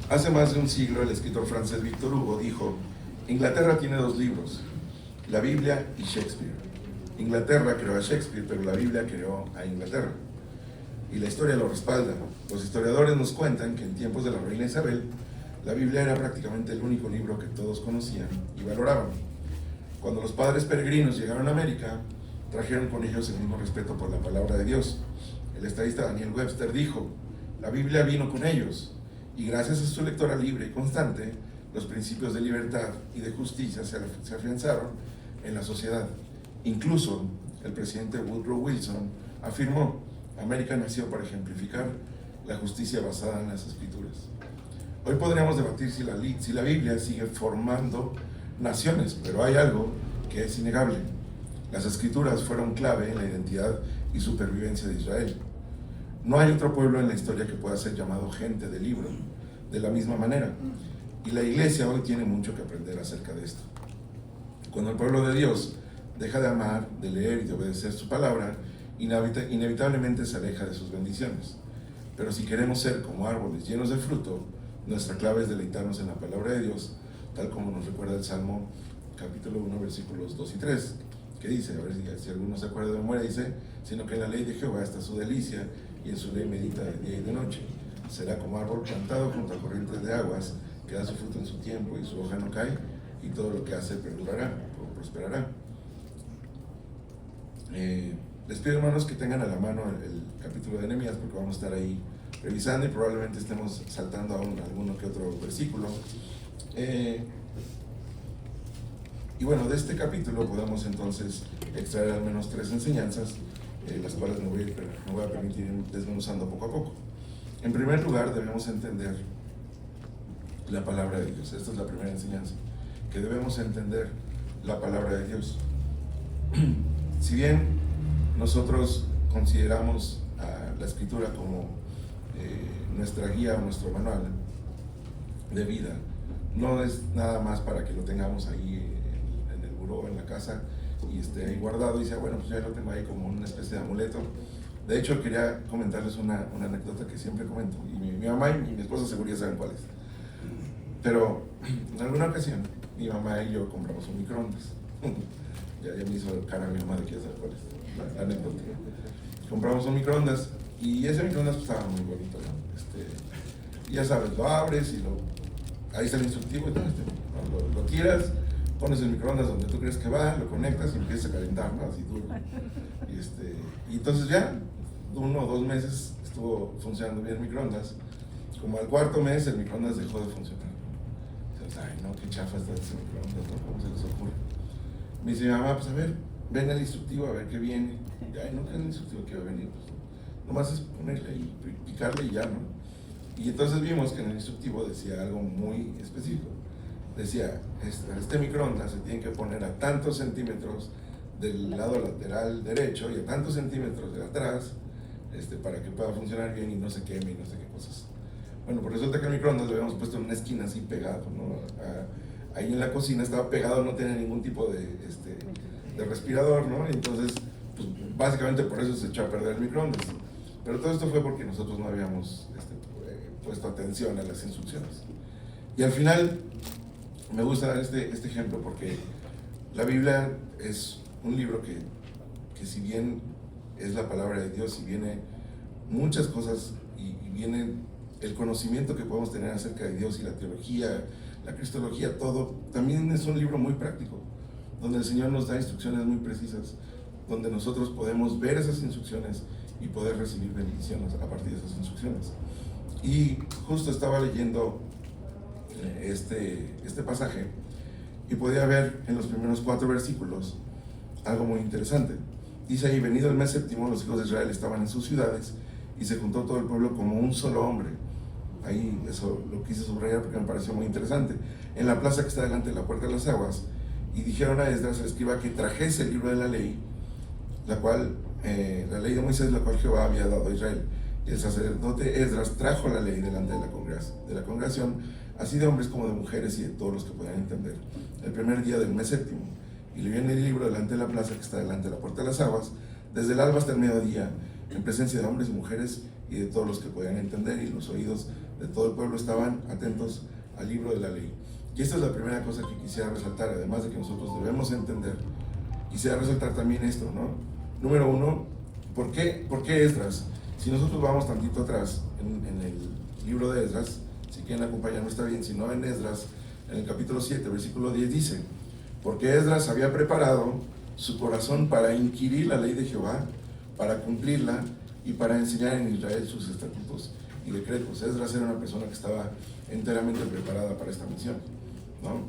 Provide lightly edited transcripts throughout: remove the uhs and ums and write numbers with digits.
Hace más de un siglo, el escritor francés Victor Hugo dijo: Inglaterra tiene dos libros, la Biblia y Shakespeare. Inglaterra creó a Shakespeare, pero la Biblia creó a Inglaterra. Y la historia lo respalda. Los historiadores nos cuentan que en tiempos de la reina Isabel, la Biblia era prácticamente el único libro que todos conocían y valoraban. Cuando los padres peregrinos llegaron a América, trajeron con ellos el mismo respeto por la palabra de Dios. El estadista Daniel Webster dijo: la Biblia vino con ellos, y gracias a su lectura libre y constante, los principios de libertad y de justicia se afianzaron en la sociedad. Incluso el presidente Woodrow Wilson afirmó: América nació para ejemplificar la justicia basada en las Escrituras. Hoy podríamos debatir si la Biblia sigue formando naciones, pero hay algo que es innegable. Las Escrituras fueron clave en la identidad y supervivencia de Israel. No hay otro pueblo en la historia que pueda ser llamado gente de libro de la misma manera. Y la Iglesia hoy tiene mucho que aprender acerca de esto. Cuando el pueblo de Dios deja de amar, de leer y de obedecer su palabra, inevitablemente se aleja de sus bendiciones. Pero si queremos ser como árboles llenos de fruto, nuestra clave es deleitarnos en la palabra de Dios, tal como nos recuerda el Salmo capítulo 1, versículos 2 y 3, que dice, a ver si alguno se acuerda de memoria, dice: sino que en la ley de Jehová está su delicia, y en su ley medita de día y de noche. Será como árbol plantado junto a corrientes de aguas, que da su fruto en su tiempo, y su hoja no cae, y todo lo que hace perdurará o prosperará. Les pido, hermanos, que tengan a la mano el capítulo de Nehemías, porque vamos a estar ahí revisando y probablemente estemos saltando a alguno que otro versículo. Y bueno, de este capítulo podemos entonces extraer al menos 3 enseñanzas, las cuales me voy a permitir ir desmenuzando poco a poco. En primer lugar, debemos entender la palabra de Dios. Esta es la primera enseñanza, que debemos entender la palabra de Dios. Si bien nosotros consideramos a la Escritura como nuestra guía o nuestro manual de vida, no es nada más para que lo tengamos ahí en el buró, en la casa, y esté ahí guardado y sea, bueno, pues ya lo tengo ahí como una especie de amuleto. De hecho, quería comentarles una anécdota que siempre comento, y mi mamá y mi esposa seguro ya saben cuál es. Pero en alguna ocasión, mi mamá y yo compramos un microondas. Ya me hizo cara mi mamá de que ya sabe cuál es la anécdota. Compramos un microondas, y ese microondas pues, estaba muy bonito, ¿no? Ya sabes, lo abres y ahí está el instructivo, lo tiras, pones el microondas donde tú crees que va, lo conectas y empieza a calentar, ¿no? Así duro. Y entonces ya 1 o 2 meses estuvo funcionando bien el microondas. Como al 4.º mes el microondas dejó de funcionar. Entonces, ay, no, qué chafa está ese microondas, ¿no? ¿Cómo se les ocurre? Me dice mi mamá: pues a ver, ven el instructivo a ver qué viene. Ay, no, que el instructivo que va a venir, pues nomás es ponerle y picarle y ya, ¿no? Y entonces vimos que en el instructivo decía algo muy específico. Decía: este microondas se tiene que poner a tantos centímetros del lado lateral derecho y a tantos centímetros de atrás, para que pueda funcionar bien y no se queme y no sé qué cosas. Bueno, pues resulta que el microondas lo habíamos puesto en una esquina así pegado, ¿no? Ahí en la cocina estaba pegado, no tenía ningún tipo de respirador, ¿no? Y entonces, pues básicamente por eso se echó a perder el microondas. Pero todo esto fue porque nosotros no habíamos puesto atención a las instrucciones. Y al final, me gusta dar este ejemplo porque la Biblia es un libro que si bien es la palabra de Dios, y viene muchas cosas, y viene el conocimiento que podemos tener acerca de Dios y la teología, la cristología, todo, también es un libro muy práctico, donde el Señor nos da instrucciones muy precisas, donde nosotros podemos ver esas instrucciones y poder recibir bendiciones a partir de esas instrucciones. Y justo estaba leyendo este pasaje y podía ver en los primeros 4 versículos algo muy interesante. Dice ahí: venido el mes séptimo, los hijos de Israel estaban en sus ciudades, y se juntó todo el pueblo como un solo hombre. Ahí eso lo quise subrayar porque me pareció muy interesante. En la plaza que está delante de la puerta de las aguas, y dijeron a Esdras, el escriba, que trajese el libro de la ley, la ley de Moisés, la cual Jehová había dado a Israel. Y el sacerdote Esdras trajo la ley delante de la congregación, así de hombres como de mujeres y de todos los que podían entender, el primer día del mes séptimo. Y le viene el libro delante de la plaza que está delante de la puerta de las aguas, desde el alba hasta el mediodía, en presencia de hombres y mujeres y de todos los que podían entender, y los oídos de todo el pueblo estaban atentos al libro de la ley. Y esta es la primera cosa que quisiera resaltar, además de que nosotros debemos entender. Quisiera resaltar también esto, ¿no? Número uno, ¿por qué Esdras? Si nosotros vamos tantito atrás en el libro de Esdras, si quieren acompañarnos está bien, si no en Esdras, en el capítulo 7, versículo 10 dice: porque Esdras había preparado su corazón para inquirir la ley de Jehová, para cumplirla y para enseñar en Israel sus estatutos y decretos. Esdras era una persona que estaba enteramente preparada para esta misión, ¿no?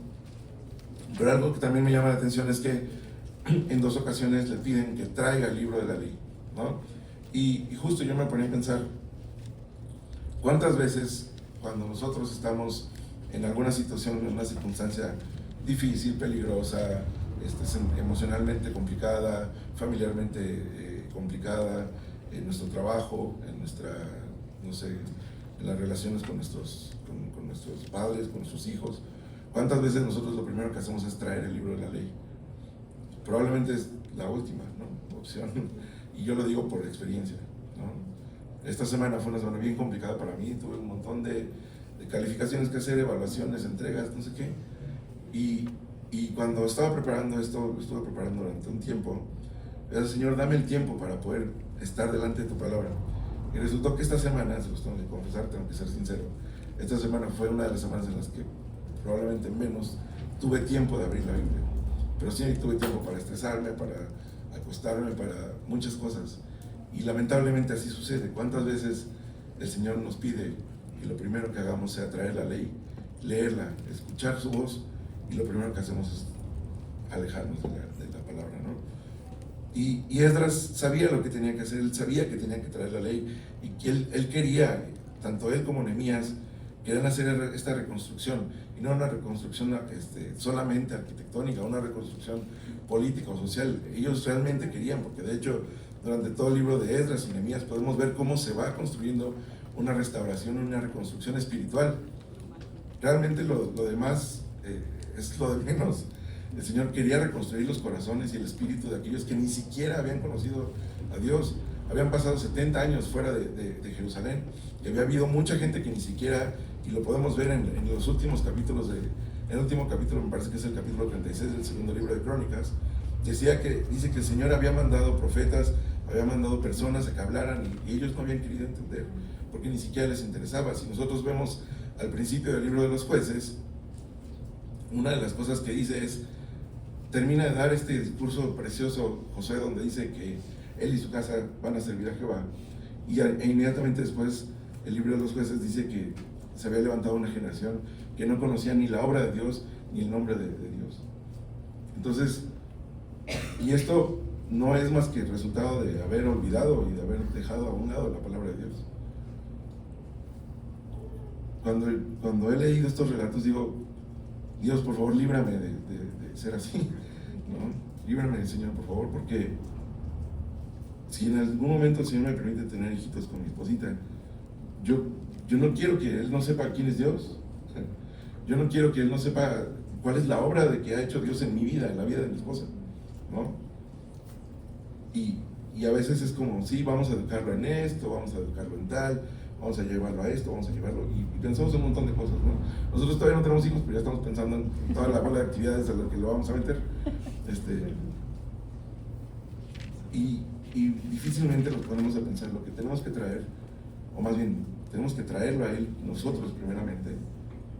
Pero algo que también me llama la atención es que en 2 ocasiones le piden que traiga el libro de la ley, ¿no? Y justo yo me ponía a pensar, ¿cuántas veces cuando nosotros estamos en alguna situación, en una circunstancia difícil, peligrosa, emocionalmente complicada, familiarmente complicada, en nuestro trabajo, en nuestra, no sé, en las relaciones con nuestros padres, con nuestros hijos, ¿cuántas veces nosotros lo primero que hacemos es traer el libro de la ley? Probablemente es la última, ¿no?, opción, y yo lo digo por experiencia, ¿no? Esta semana fue una semana bien complicada para mí, tuve un montón de calificaciones que hacer, evaluaciones, entregas, no sé qué, y cuando estaba preparando esto, lo estuve preparando durante un tiempo, le dije: Señor, dame el tiempo para poder estar delante de tu palabra. Y resultó que esta semana, se los tengo que confesar, tengo que ser sincero, esta semana fue una de las semanas en las que probablemente menos tuve tiempo de abrir la Biblia, pero sí tuve tiempo para estresarme, para acostarme, para muchas cosas, y lamentablemente así sucede. ¿Cuántas veces el Señor nos pide que lo primero que hagamos sea traer la ley, leerla, escuchar su voz, y lo primero que hacemos es alejarnos de la palabra, ¿no? Y Esdras sabía lo que tenía que hacer, él sabía que tenía que traer la ley, y que él quería, tanto él como Nehemías, querían hacer esta reconstrucción, y no una reconstrucción solamente arquitectónica, una reconstrucción política o social. Ellos realmente querían, porque de hecho durante todo el libro de Esdras y Nehemías podemos ver cómo se va construyendo una restauración, una reconstrucción espiritual. Realmente lo demás es lo de menos. El Señor quería reconstruir los corazones y el espíritu de aquellos que ni siquiera habían conocido a Dios. Habían pasado 70 años fuera de Jerusalén, y había habido mucha gente que ni siquiera, y lo podemos ver en los últimos capítulos, en el último capítulo, me parece que es el capítulo 36 del segundo libro de Crónicas, dice que el Señor había mandado profetas, había mandado personas a que hablaran, y ellos no habían querido entender, porque ni siquiera les interesaba. Si nosotros vemos al principio del libro de los Jueces, una de las cosas que dice es, termina de dar este discurso precioso Josué, donde dice que él y su casa van a servir a Jehová, e inmediatamente después el libro de los Jueces dice que se había levantado una generación que no conocía ni la obra de Dios ni el nombre de Dios. Entonces, y esto no es más que el resultado de haber olvidado y de haber dejado a un lado la palabra de Dios. Cuando he leído estos relatos, digo: Dios, por favor, líbrame de ser así, ¿no? Líbrame, Señor, por favor, porque si en algún momento el Señor me permite tener hijitos con mi esposita, yo no quiero que Él no sepa quién es Dios. Yo no quiero que Él no sepa cuál es la obra de que ha hecho Dios en mi vida, en la vida de mi esposa, ¿no? Y a veces es como, sí, vamos a educarlo en esto, vamos a educarlo en tal, vamos a llevarlo a esto, vamos a llevarlo, y pensamos en un montón de cosas, ¿no? Nosotros todavía no tenemos hijos, pero ya estamos pensando en toda la bola de actividades a las que lo vamos a meter. Y difícilmente nos ponemos a pensar lo que tenemos que traer, o más bien, tenemos que traerlo a Él, nosotros primeramente,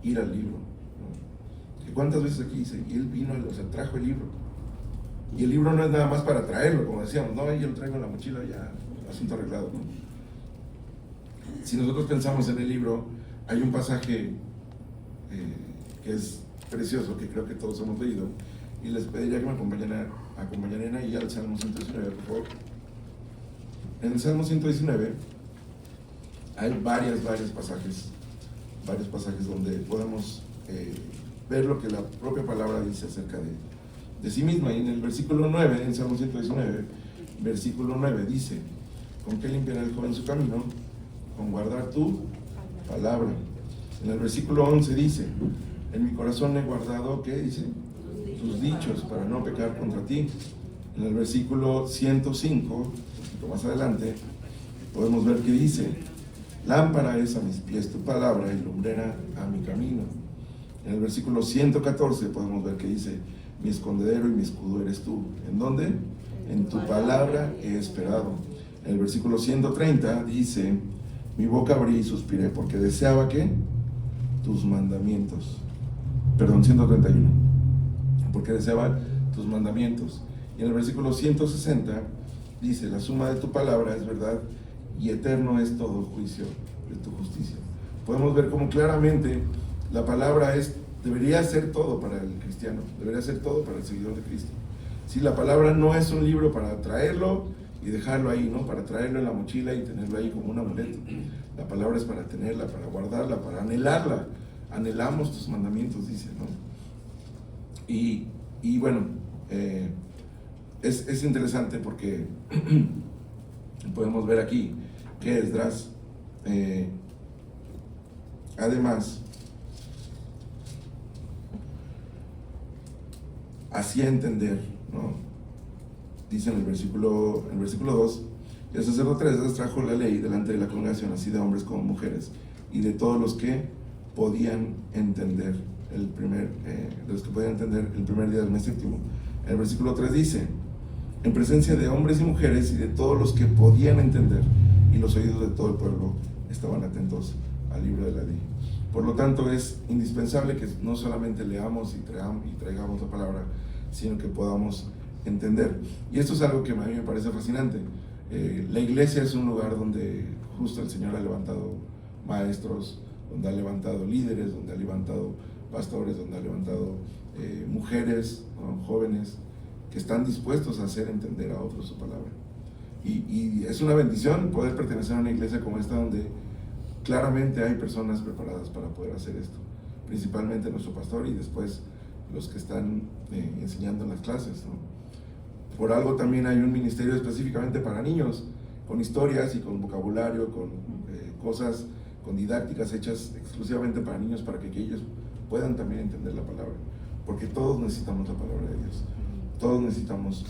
ir al libro, ¿no? Que cuántas veces aquí dice, y Él vino, o sea, trajo el libro, y el libro no es nada más para traerlo, como decíamos, no, yo lo traigo en la mochila, ya, asunto arreglado, ¿no? Si nosotros pensamos en el libro, hay un pasaje que es precioso, que creo que todos hemos leído, y les pediría que me acompañaran ahí al Salmo 119, por favor. En el Salmo 119 hay varios pasajes donde podemos ver lo que la propia palabra dice acerca de sí misma. Y en el versículo 9, en el Salmo 119, versículo 9 dice: ¿con qué limpiará el joven su camino? Con guardar tu palabra. En el versículo 11 dice: en mi corazón he guardado, ¿qué dice? Tus dichos, para no pecar contra ti. En el versículo 105, un poquito más adelante, podemos ver que dice: Lámpara es a mis pies tu palabra y lumbrera a mi camino. En el versículo 114 podemos ver que dice: mi escondedero y mi escudo eres tú. ¿En dónde? En tu palabra he esperado. En el versículo 130 dice: mi boca abrí y suspiré porque deseaba ¿qué? Tus mandamientos. Perdón, 131. Porque deseaba tus mandamientos. Y en el versículo 160 dice: la suma de tu palabra es verdad y eterno es todo juicio de tu justicia. Podemos ver cómo claramente la palabra debería ser todo para el cristiano, debería ser todo para el seguidor de Cristo. Si la palabra no es un libro para traerlo y dejarlo ahí, ¿no? Para traerlo en la mochila y tenerlo ahí como un amuleto. La palabra es para tenerla, para guardarla, para anhelarla. Anhelamos tus mandamientos, dice, ¿no? Y bueno, es interesante porque podemos ver aquí que Esdras, además, hacía entender, ¿no? Dice en el versículo 2: el sacerdote Esdras trajo la ley delante de la congregación, así de hombres como mujeres, y de todos los que podían entender el primer día del mes séptimo. En el versículo 3 dice: en presencia de hombres y mujeres y de todos los que podían entender, y los oídos de todo el pueblo estaban atentos al libro de la ley. Por lo tanto, es indispensable que no solamente leamos y traigamos la palabra, sino que podamos entender. Y esto es algo que a mí me parece fascinante. La iglesia es un lugar donde justo el Señor ha levantado maestros, donde ha levantado líderes, donde ha levantado pastores, donde ha levantado mujeres, ¿no? Jóvenes, que están dispuestos a hacer entender a otros su palabra. Y es una bendición poder pertenecer a una iglesia como esta, donde claramente hay personas preparadas para poder hacer esto, principalmente nuestro pastor y después los que están enseñando en las clases, ¿no? Por algo también hay un ministerio específicamente para niños, con historias y con vocabulario, con cosas, con didácticas hechas exclusivamente para niños, para que ellos puedan también entender la palabra, porque todos necesitamos la palabra de Dios, todos necesitamos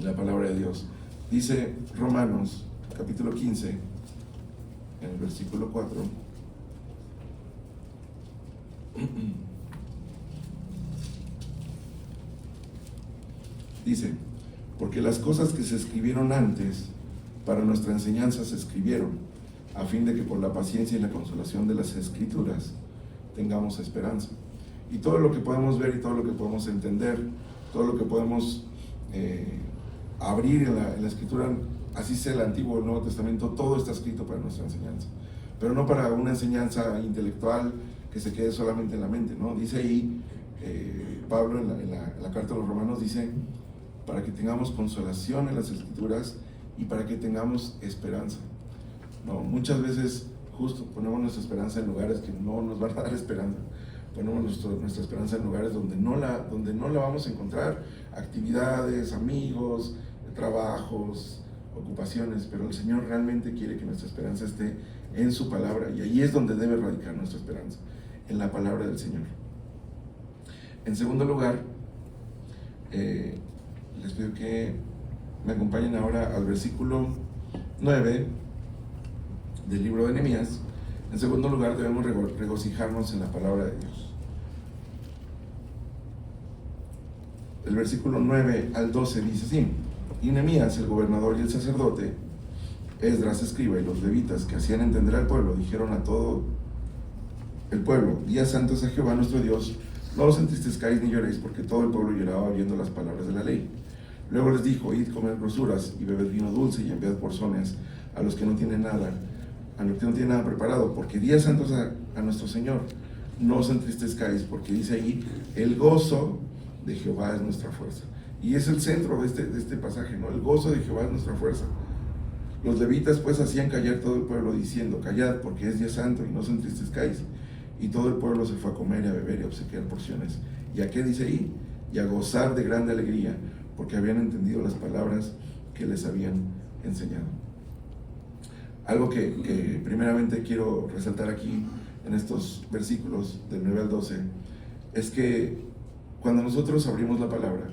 la palabra de Dios. Dice Romanos capítulo 15, en el versículo 4, dice: porque las cosas que se escribieron antes para nuestra enseñanza se escribieron, a fin de que por la paciencia y la consolación de las Escrituras tengamos esperanza. Y todo lo que podemos ver y todo lo que podemos entender, todo lo que podemos abrir en la Escritura, así sea el Antiguo o el Nuevo Testamento, todo está escrito para nuestra enseñanza, pero no para una enseñanza intelectual que se quede solamente en la mente, ¿no? Dice ahí Pablo en la carta a los Romanos, dice: para que tengamos consolación en las Escrituras y para que tengamos esperanza. No, muchas veces justo ponemos nuestra esperanza en lugares que no nos van a dar esperanza. Ponemos nuestra esperanza en lugares donde no la vamos a encontrar, actividades, amigos, trabajos, ocupaciones, pero el Señor realmente quiere que nuestra esperanza esté en su palabra, y ahí es donde debe radicar nuestra esperanza, en la palabra del Señor. En segundo lugar, les pido que me acompañen ahora al versículo 9 del libro de Nehemías. En segundo lugar, debemos regocijarnos en la palabra de Dios. El versículo 9 al 12 dice así: y Nehemías, el gobernador y el sacerdote, Esdras escriba y los levitas que hacían entender al pueblo, dijeron a todo el pueblo: días santos a Jehová nuestro Dios, no os entristezcáis ni lloréis, porque todo el pueblo lloraba oyendo las palabras de la ley. Luego les dijo: id, comed grosuras y bebed vino dulce y enviad porciones a los que no tienen nada, preparado, porque días santos a nuestro Señor. No os entristezcáis, porque dice ahí: el gozo de Jehová es nuestra fuerza. Y es el centro de este pasaje, ¿no? El gozo de Jehová es nuestra fuerza. Los levitas pues hacían callar todo el pueblo, diciendo: callad, porque es día santo, y no os entristezcáis. Y todo el pueblo se fue a comer y a beber y a obsequiar porciones. ¿Y a qué dice ahí? Y a gozar de grande alegría, porque habían entendido las palabras que les habían enseñado. Algo que primeramente quiero resaltar aquí en estos versículos del 9 al 12 es que cuando nosotros abrimos la palabra,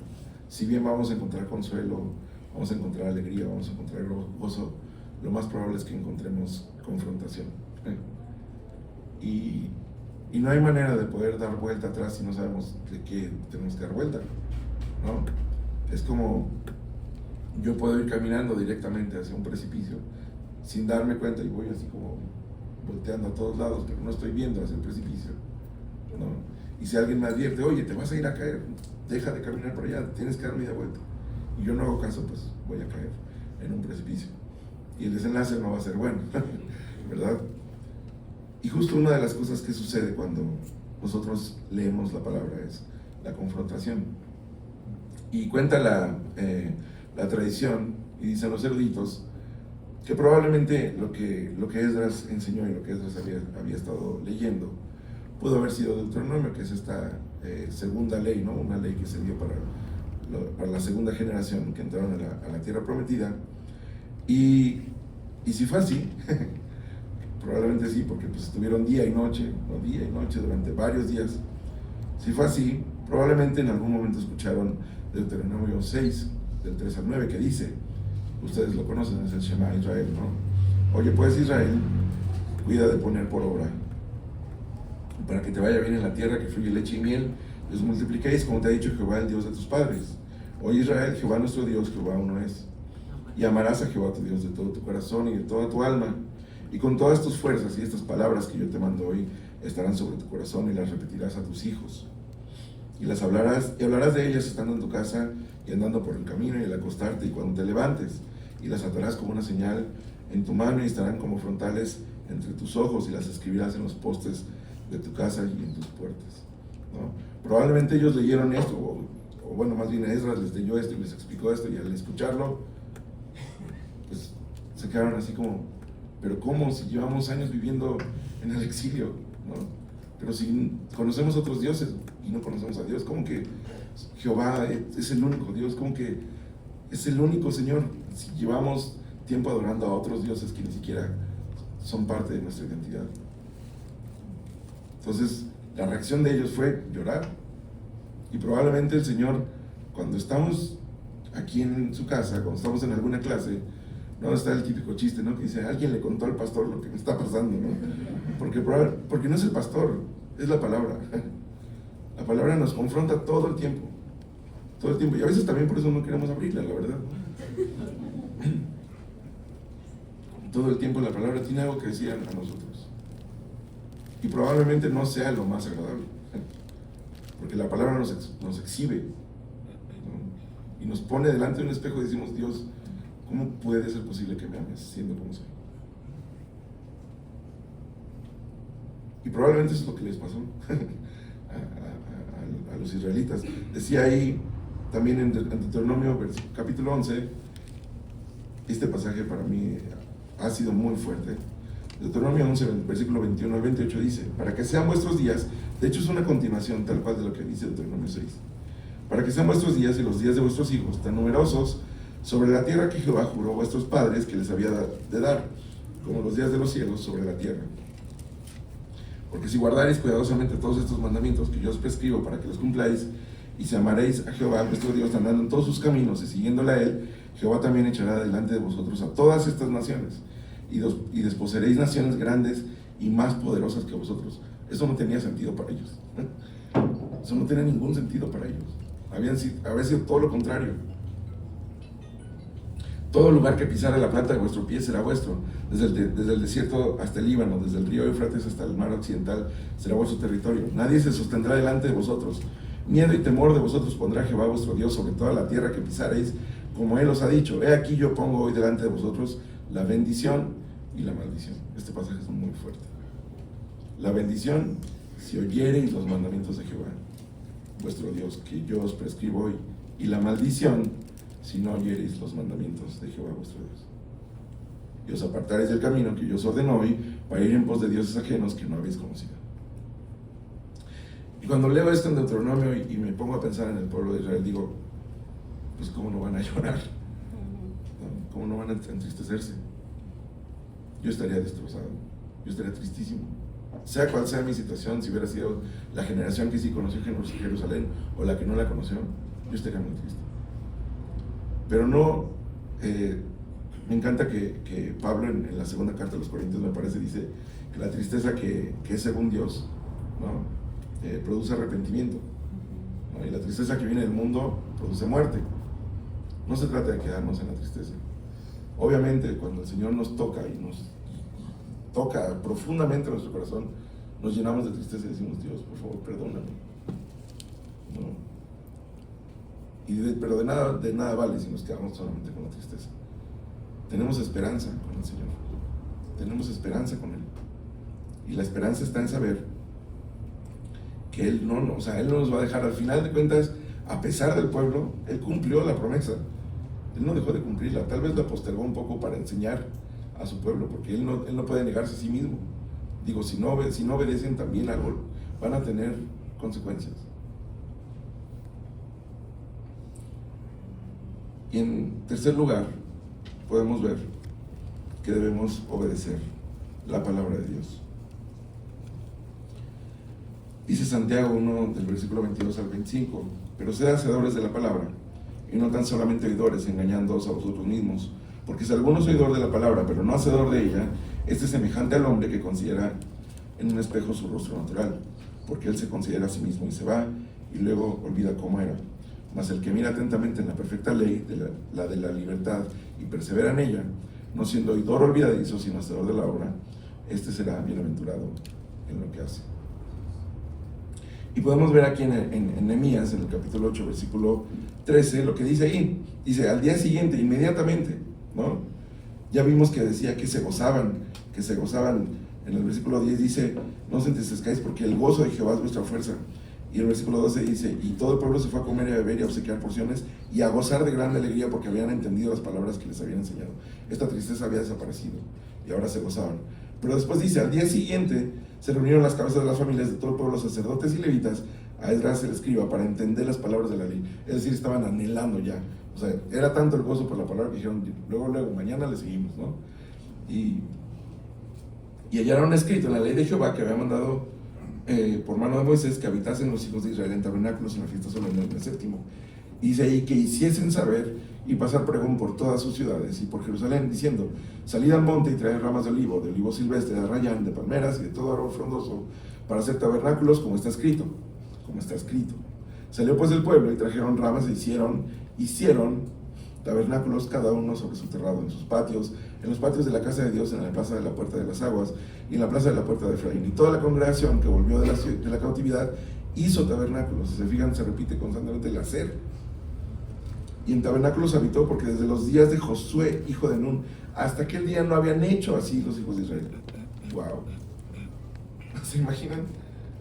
si bien vamos a encontrar consuelo, vamos a encontrar alegría, vamos a encontrar gozo, lo más probable es que encontremos confrontación. Y no hay manera de poder dar vuelta atrás si no sabemos de qué tenemos que dar vuelta, ¿no? Es como yo puedo ir caminando directamente hacia un precipicio sin darme cuenta y voy así como volteando a todos lados, pero no estoy viendo hacia el precipicio, ¿no? Y si alguien me advierte, oye, te vas a ir a caer, deja de caminar por allá, tienes que dar media vuelta, y yo no hago caso, pues voy a caer en un precipicio y el desenlace no va a ser bueno, ¿verdad? Y justo una de las cosas que sucede cuando nosotros leemos la palabra es la confrontación. Y cuenta la tradición, y dicen los eruditos, que probablemente lo que Esdras enseñó y lo que Esdras había estado leyendo pudo haber sido Deuteronomio, que es esta segunda ley, ¿no? Una ley que se dio para la segunda generación que entraron a la tierra prometida. Y si fue así, probablemente sí, porque pues estuvieron día y noche durante varios días. Si fue así, probablemente en algún momento escucharon Deuteronomio 6, del 3 al 9, que dice, ustedes lo conocen, es el Shema Israel, ¿no? Oye, pues Israel, cuida de poner por obra, para que te vaya bien en la tierra que fluye leche y miel, y os multipliquéis, como te ha dicho Jehová, el Dios de tus padres. Oye Israel, Jehová nuestro Dios, Jehová uno es. Y amarás a Jehová tu Dios de todo tu corazón y de toda tu alma, y con todas tus fuerzas, y estas palabras que yo te mando hoy estarán sobre tu corazón y las repetirás a tus hijos. Y las hablarás, y hablarás de ellas estando en tu casa y andando por el camino y al acostarte y cuando te levantes, y las atarás como una señal en tu mano y estarán como frontales entre tus ojos y las escribirás en los postes de tu casa y en tus puertas, ¿no? Probablemente ellos leyeron esto, o bueno, más bien Esdras les leyó esto y les explicó esto, y al escucharlo, pues se quedaron así como, pero ¿cómo? Si llevamos años viviendo en el exilio, ¿no? Pero si conocemos otros dioses y no conocemos a Dios, ¿cómo que Jehová es el único Dios? ¿Cómo que es el único Señor? Si llevamos tiempo adorando a otros dioses que ni siquiera son parte de nuestra identidad. Entonces, la reacción de ellos fue llorar. Y probablemente el Señor, cuando estamos aquí en su casa, cuando estamos en alguna clase, no está el típico chiste, ¿no? Que dice, alguien le contó al pastor lo que me está pasando, ¿no? Porque no es el pastor, es la palabra. La palabra nos confronta todo el tiempo. Todo el tiempo. Y a veces también por eso no queremos abrirla, la verdad. Todo el tiempo la palabra tiene algo que decir a nosotros. Y probablemente no sea lo más agradable. Porque la palabra nos exhibe, ¿no? Y nos pone delante de un espejo y decimos, Dios, ¿cómo puede ser posible que me ames siendo como soy? Y probablemente eso es lo que les pasó a los israelitas. Decía ahí, también en Deuteronomio capítulo 11, este pasaje para mí ha sido muy fuerte. Deuteronomio 11, versículo 21 al 28 dice, para que sean vuestros días, de hecho es una continuación tal cual de lo que dice Deuteronomio 6, para que sean vuestros días y los días de vuestros hijos tan numerosos sobre la tierra que Jehová juró a vuestros padres que les había de dar, como los días de los cielos sobre la tierra. Porque si guardaréis cuidadosamente todos estos mandamientos que yo os prescribo para que los cumpláis, y si amaréis a Jehová vuestro Dios andando en todos sus caminos y siguiéndole a él, Jehová también echará delante de vosotros a todas estas naciones, y desposeeréis naciones grandes y más poderosas que vosotros. Eso no tenía sentido para ellos. Eso no tenía ningún sentido para ellos. Había sido todo lo contrario. Todo lugar que pisara la planta de vuestro pie será vuestro, desde el desierto hasta el Líbano, desde el río Éufrates hasta el mar occidental será vuestro territorio. Nadie se sostendrá delante de vosotros. Miedo y temor de vosotros pondrá Jehová vuestro Dios sobre toda la tierra que pisaréis, como él os ha dicho. He aquí yo pongo hoy delante de vosotros la bendición y la maldición. Este pasaje es muy fuerte. La bendición, si oyereis los mandamientos de Jehová vuestro Dios, que yo os prescribo hoy, y la maldición, si no oyereis los mandamientos de Jehová vuestro Dios, y os apartaréis del camino que yo os ordeno hoy, para ir en pos de dioses ajenos que no habéis conocido. Y cuando leo esto en Deuteronomio y me pongo a pensar en el pueblo de Israel, digo, pues ¿cómo no van a llorar? ¿No? ¿Cómo no van a entristecerse? Yo estaría destrozado, yo estaría tristísimo. Sea cual sea mi situación, si hubiera sido la generación que sí conoció Jerusalén o la que no la conoció, yo estaría muy triste. Pero no Me encanta que Pablo en la segunda carta de los Corintios, me parece, dice que la tristeza que es según Dios, ¿no? Produce arrepentimiento, ¿no? Y la tristeza que viene del mundo produce muerte. No se trata de quedarnos en la tristeza. Obviamente, cuando el Señor nos toca y nos toca profundamente nuestro corazón, nos llenamos de tristeza y decimos: Dios, por favor, perdóname, ¿no? Pero de nada vale si nos quedamos solamente con la tristeza. Tenemos esperanza con el Señor, tenemos esperanza con Él, y la esperanza está en saber que Él no nos va a dejar. Al final de cuentas, a pesar del pueblo, Él cumplió la promesa. Él no dejó de cumplirla, tal vez la postergó un poco para enseñar a su pueblo, porque Él no puede negarse a sí mismo. Digo, si no obedecen también algo, van a tener consecuencias. Y en tercer lugar, podemos ver que debemos obedecer la palabra de Dios. Dice Santiago 1, del versículo 22 al 25: pero sed hacedores de la palabra, y no tan solamente oidores, engañándoos a vosotros mismos. Porque si alguno es oidor de la palabra, pero no hacedor de ella, este es semejante al hombre que considera en un espejo su rostro natural, porque él se considera a sí mismo y se va, y luego olvida cómo era. Mas el que mira atentamente en la perfecta ley, la de la libertad, y persevera en ella, no siendo oidor olvidadizo, sino hacedor de la obra, este será bienaventurado en lo que hace. Y podemos ver aquí en Nehemías, en el capítulo 8, versículo 13, lo que dice ahí. Dice: al día siguiente, inmediatamente, ¿no? Ya vimos que decía que se gozaban. En el versículo 10 dice: no os entristezcáis, porque el gozo de Jehová es vuestra fuerza. Y el versículo 12 dice: y todo el pueblo se fue a comer y a beber y a obsequiar porciones y a gozar de gran alegría, porque habían entendido las palabras que les habían enseñado. Esta tristeza había desaparecido y ahora se gozaban. Pero después dice: al día siguiente se reunieron las cabezas de las familias de todo el pueblo, sacerdotes y levitas, a Esdras el escriba, para entender las palabras de la ley. Es decir, estaban anhelando ya. O sea, era tanto el gozo por la palabra que dijeron: luego, mañana le seguimos, ¿no? Y hallaron escrito en la ley de Jehová, que había mandado por mano de Moisés, que habitasen los hijos de Israel en tabernáculos en la fiesta solemne del mes séptimo. Y dice ahí: que hiciesen saber y pasar pregón por todas sus ciudades y por Jerusalén, diciendo: salid al monte y traed ramas de olivo silvestre, de arrayán, de palmeras y de todo árbol frondoso, para hacer tabernáculos, como está escrito. Salió pues el pueblo y trajeron ramas e hicieron tabernáculos, cada uno sobre su terrado, en sus patios, en los patios de la casa de Dios, en la plaza de la puerta de las aguas y en la plaza de la puerta de Efraín. Y toda la congregación que volvió de la cautividad hizo tabernáculos. Si se fijan, se repite constantemente el hacer. Y en tabernáculos habitó, porque desde los días de Josué, hijo de Nun, hasta aquel día no habían hecho así los hijos de Israel. ¡Wow! ¿Se imaginan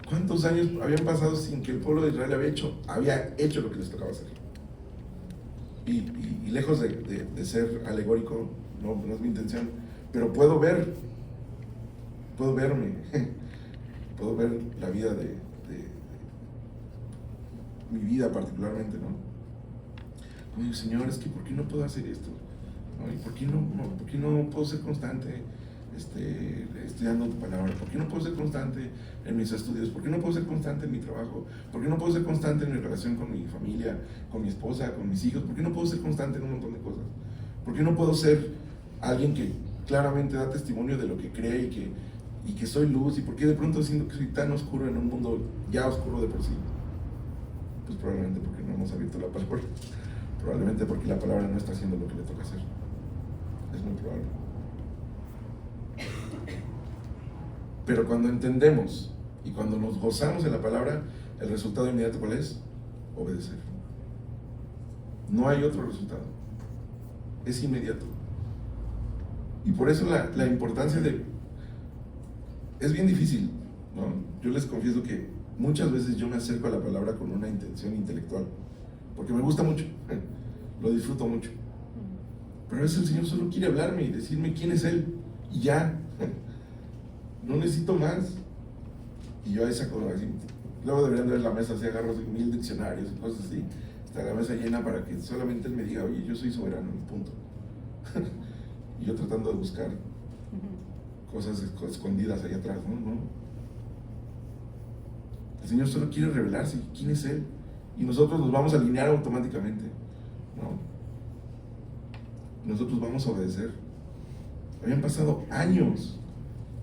cuántos años habían pasado sin que el pueblo de Israel había hecho lo que les tocaba hacer? Y lejos de ser alegórico, no es mi intención, pero puedo verme, puedo ver la vida de mi vida particularmente, ¿no? Como digo: Señor, es que ¿por qué no puedo hacer esto? ¿No? ¿Y por qué no puedo ser constante estudiando tu palabra? ¿Por qué no puedo ser constante en mis estudios? ¿Por qué no puedo ser constante en mi trabajo? ¿Por qué no puedo ser constante en mi relación con mi familia, con mi esposa, con mis hijos? ¿Por qué no puedo ser constante en un montón de cosas? ¿Por qué no puedo ser alguien que claramente da testimonio de lo que cree y que soy luz? ¿Y por qué de pronto siento que soy tan oscuro en un mundo ya oscuro de por sí? Pues probablemente porque no hemos abierto la palabra. Probablemente porque la palabra no está haciendo lo que le toca hacer. Es muy probable. Pero cuando entendemos y cuando nos gozamos en la palabra, el resultado inmediato, ¿cuál es? Obedecer. No hay otro resultado. Es inmediato. Y por eso la importancia de... Es bien difícil, ¿no? Yo les confieso que muchas veces yo me acerco a la palabra con una intención intelectual, porque me gusta mucho, lo disfruto mucho. Pero a veces el Señor solo quiere hablarme y decirme quién es Él, y ya. No necesito más. Y yo ahí saco así. Luego deberían de ver la mesa, así agarro 1000 diccionarios y cosas así. Está la mesa llena para que solamente Él me diga: oye, yo soy soberano, punto. Y yo tratando de buscar cosas escondidas ahí atrás, ¿no? El Señor solo quiere revelarse quién es Él, y nosotros nos vamos a alinear automáticamente, ¿no? nosotros vamos a obedecer. Habían pasado años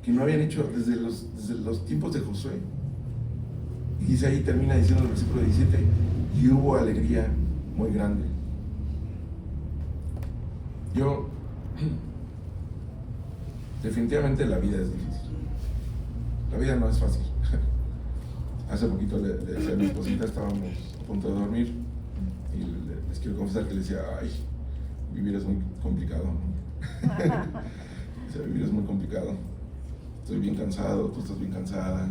que no habían hecho desde los tiempos de Josué. Y dice ahí, termina diciendo en el versículo 17, y hubo alegría muy grande. Definitivamente la vida es difícil. La vida no es fácil. Hace poquito le decía a mi esposita, estábamos a punto de dormir, y les quiero confesar que le decía, ay, vivir es muy complicado, ¿no? O sea, vivir es muy complicado. Estoy bien cansado, tú estás bien cansada,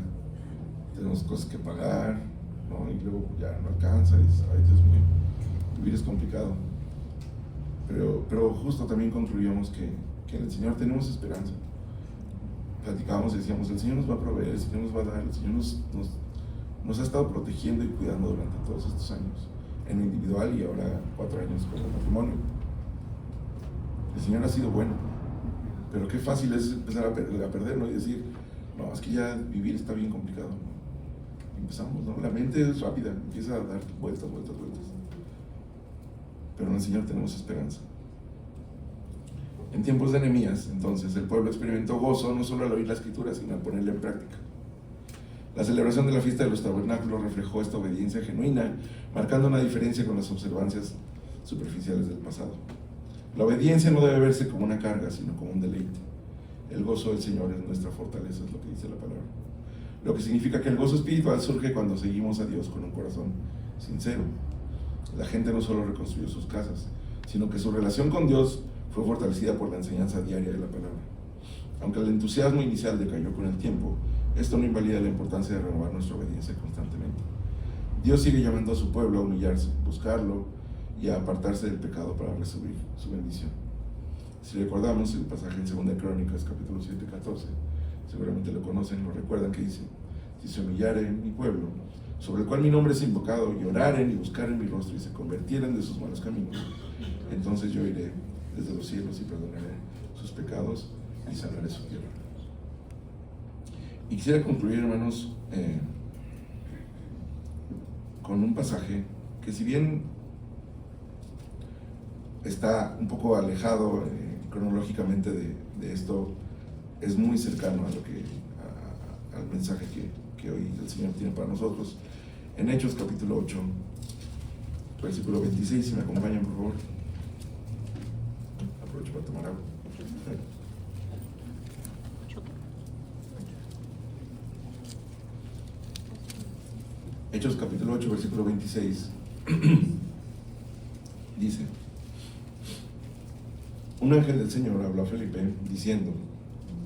tenemos cosas que pagar, ¿no? Y luego ya no alcanza, y dices, ay, Dios mío, vivir es complicado. Pero justo también concluíamos que en el Señor tenemos esperanza. Platicábamos y decíamos, el Señor nos va a proveer, el Señor nos va a dar, el Señor nos ha estado protegiendo y cuidando durante todos estos años, en lo individual y ahora 4 años con el matrimonio. El Señor ha sido bueno, pero qué fácil es empezar a perder, ¿no? Y decir, no, es que ya vivir está bien complicado, ¿no? Y empezamos, ¿no? La mente es rápida, empieza a dar vueltas. Pero en el Señor tenemos esperanza. En tiempos de Nehemías, entonces, el pueblo experimentó gozo no solo al oír la Escritura, sino al ponerla en práctica. La celebración de la fiesta de los tabernáculos reflejó esta obediencia genuina, marcando una diferencia con las observancias superficiales del pasado. La obediencia no debe verse como una carga, sino como un deleite. El gozo del Señor es nuestra fortaleza, es lo que dice la palabra. Lo que significa que el gozo espiritual surge cuando seguimos a Dios con un corazón sincero. La gente no solo reconstruyó sus casas, sino que su relación con Dios fue fortalecida por la enseñanza diaria de la palabra. Aunque el entusiasmo inicial decayó con el tiempo, esto no invalida la importancia de renovar nuestra obediencia constantemente. Dios sigue llamando a su pueblo a humillarse, buscarlo y a apartarse del pecado para recibir su bendición. Si recordamos el pasaje en 2 Crónicas, capítulo 7, 14, seguramente lo conocen, lo recuerdan, que dice, si se humillare mi pueblo, sobre el cual mi nombre es invocado, y oraren y buscaren mi rostro y se convirtieren de sus malos caminos, entonces yo iré desde los cielos y perdonaré sus pecados y sanaré su tierra. Y quisiera concluir, hermanos, con un pasaje que, si bien está un poco alejado cronológicamente de esto, es muy cercano a lo que al mensaje que hoy el Señor tiene para nosotros. En Hechos capítulo 8, versículo 26, si me acompañan, por favor. Aprovecho para tomar agua. Hechos capítulo 8, versículo 26, dice, un ángel del Señor habló a Felipe diciendo,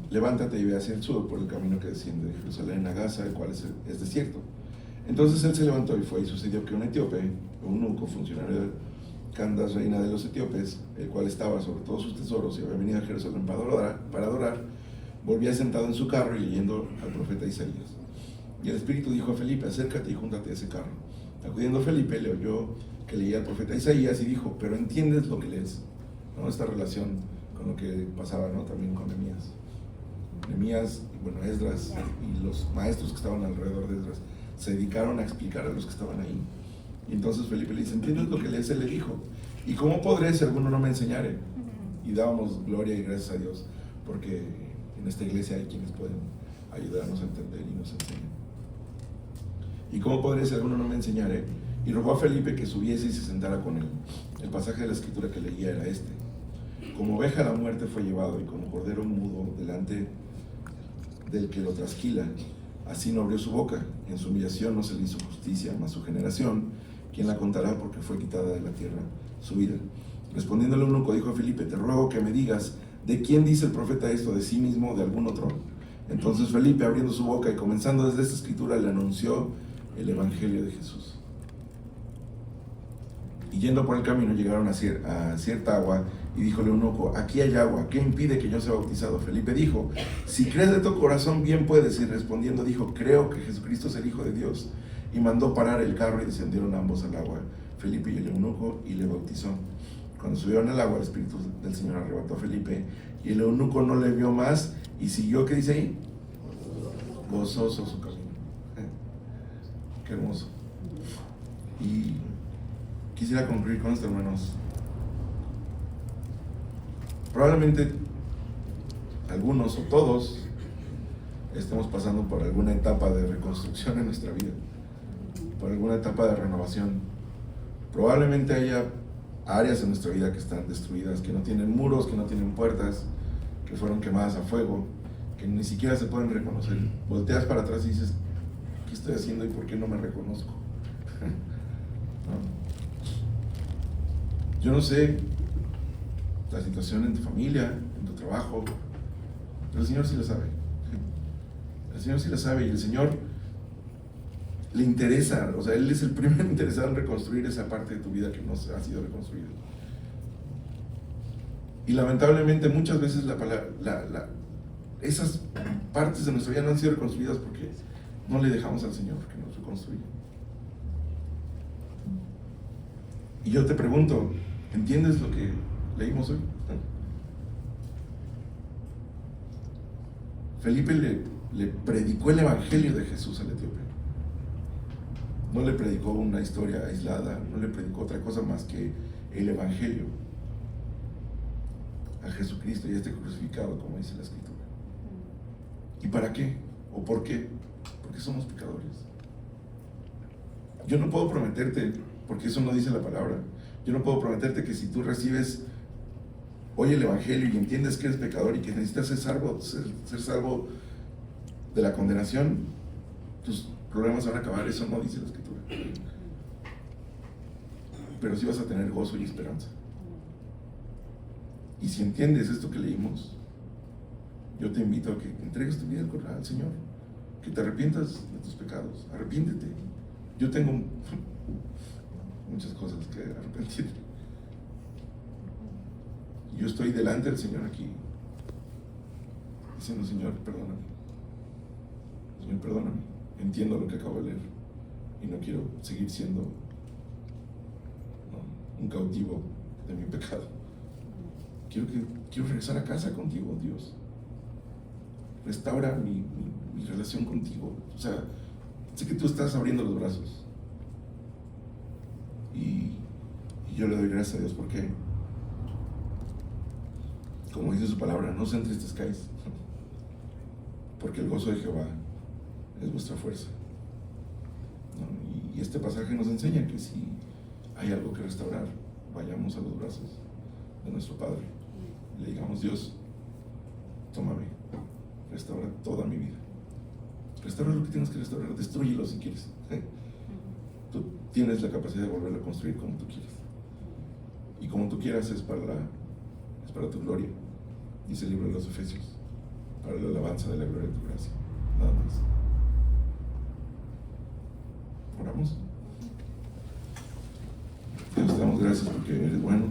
levántate y ve hacia el sur por el camino que desciende de Jerusalén a Gaza, el cual es desierto. Entonces él se levantó y fue, y sucedió que un etíope, un eunuco, funcionario de Candace, reina de los etíopes, el cual estaba sobre todos sus tesoros y había venido a Jerusalén para adorar, volvía sentado en su carro y leyendo al profeta Isaías. Y el Espíritu dijo a Felipe, acércate y júntate a ese carro. Acudiendo Felipe, le oyó que leía al profeta Isaías y dijo, pero ¿entiendes lo que lees? ¿No? Esta relación con lo que pasaba, ¿no? También con Nehemías, bueno, Esdras y los maestros que estaban alrededor de Esdras se dedicaron a explicar a los que estaban ahí. Y entonces Felipe le dice, ¿entiendes lo que lees? Él le dijo, ¿y cómo podré si alguno no me enseñare? Y dábamos gloria y gracias a Dios, porque en esta iglesia hay quienes pueden ayudarnos a entender y nos enseñan. ¿Y cómo podré si alguno no me enseñare? Y rogó a Felipe que subiese y se sentara con él. El pasaje de la escritura que leía era este: como oveja a la muerte fue llevado, y como cordero mudo delante del que lo trasquila, así no abrió su boca. En su humillación no se le hizo justicia, mas su generación, ¿quién la contará? Porque fue quitada de la tierra su vida. Respondiéndole el eunuco, dijo a Felipe, te ruego que me digas, ¿de quién dice el profeta esto? ¿De sí mismo o de algún otro? Entonces Felipe, abriendo su boca y comenzando desde esta escritura, le anunció el evangelio de Jesús. Y yendo por el camino llegaron a cierta agua, y díjole un eunuco, aquí hay agua, ¿qué impide que yo sea bautizado? Felipe dijo, si crees de tu corazón bien puedes. Y respondiendo dijo, creo que Jesucristo es el Hijo de Dios. Y mandó parar el carro y descendieron ambos al agua, Felipe y el eunuco, y le bautizó. Cuando subieron al agua, el Espíritu del Señor arrebató a Felipe, y el eunuco no le vio más, y siguió, ¿qué dice ahí? Gozoso su camino. Qué hermoso. Y quisiera concluir con esto, hermanos. Probablemente algunos o todos estemos pasando por alguna etapa de reconstrucción en nuestra vida, por alguna etapa de renovación. Probablemente haya áreas en nuestra vida que están destruidas, que no tienen muros, que no tienen puertas, que fueron quemadas a fuego, que ni siquiera se pueden reconocer. Volteas para atrás y dices, ¿qué estoy haciendo y por qué no me reconozco? ¿No? Yo no sé la situación en tu familia, en tu trabajo, pero el Señor sí lo sabe. El Señor sí lo sabe y el Señor le interesa, o sea, Él es el primero interesado en reconstruir esa parte de tu vida que no ha sido reconstruida. Y lamentablemente muchas veces esas partes de nuestra vida no han sido reconstruidas porque no le dejamos al Señor que nos reconstruya. Y yo te pregunto, ¿entiendes lo que leímos hoy? Felipe le predicó el evangelio de Jesús al etíope. No le predicó una historia aislada, no le predicó otra cosa más que el evangelio a Jesucristo y a este crucificado, como dice la Escritura. ¿Y para qué? ¿O por qué? Porque somos pecadores. Yo no puedo prometerte, porque eso no dice la palabra, yo no puedo prometerte que si tú recibes hoy el evangelio y entiendes que eres pecador y que necesitas ser salvo de la condenación, tus problemas van a acabar. Eso no dice la Escritura. Pero sí vas a tener gozo y esperanza. Y si entiendes esto que leímos, yo te invito a que entregues tu vida al Señor, que te arrepientas de tus pecados. Arrepiéntete. Yo tengo muchas cosas que arrepentir. Yo estoy delante del Señor aquí, diciendo, Señor, perdóname. Señor, perdóname. Entiendo lo que acabo de leer y no quiero seguir siendo un cautivo de mi pecado. Quiero regresar a casa contigo, Dios. Restaura mi relación contigo. O sea, sé que tú estás abriendo los brazos. Y yo le doy gracias a Dios porque, como dice su palabra, no se entristezcáis, porque el gozo de Jehová es vuestra fuerza. ¿No? Y este pasaje nos enseña que si hay algo que restaurar, vayamos a los brazos de nuestro Padre y le digamos, Dios, tómame, restaura toda mi vida, restaura lo que tienes que restaurar, destrúyelo si quieres. Tú tienes la capacidad de volverlo a construir como tú quieras, y como tú quieras es para tu gloria, dice el libro de los Efesios, para la alabanza de la gloria de tu gracia, nada más. Oramos. Dios, te damos gracias porque eres bueno.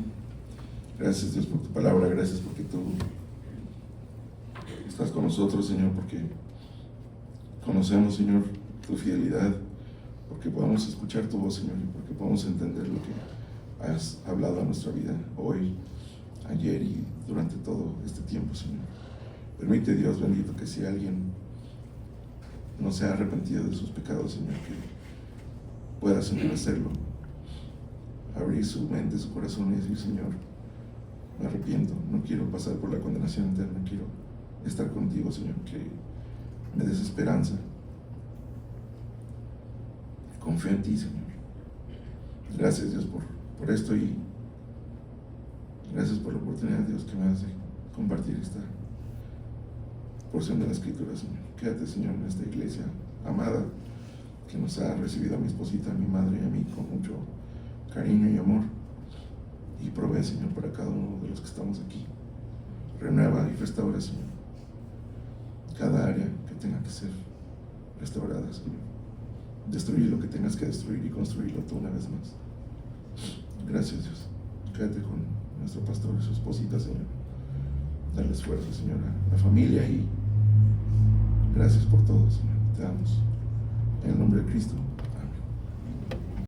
Gracias, Dios, por tu palabra. Gracias porque tú estás con nosotros, Señor, porque conocemos, Señor, tu fidelidad, porque podamos escuchar tu voz, Señor, y porque podamos entender lo que has hablado a nuestra vida hoy, ayer y durante todo este tiempo, Señor. Permite, Dios bendito, que si alguien no se ha arrepentido de sus pecados, Señor, que pueda, Señor, hacerlo, abrir su mente, su corazón y decir, Señor, me arrepiento, no quiero pasar por la condenación eterna, quiero estar contigo, Señor, que me des esperanza. Confío en ti, Señor. Gracias, Dios, por esto y gracias por la oportunidad, Dios, que me das de compartir esta porción de la Escritura, Señor. Quédate, Señor, en esta iglesia amada que nos ha recibido a mi esposita, a mi madre y a mí con mucho cariño y amor, y provee, Señor, para cada uno de los que estamos aquí. Renueva y restaura, Señor, cada área que tenga que ser restaurada, Señor. Destruye lo que tengas que destruir y construirlo tú una vez más. Gracias, Dios. Quédate con nuestro pastor y su esposita, Señor. Dale esfuerzo, Señor, a la familia, y gracias por todo, Señor. Te damos en el nombre de Cristo.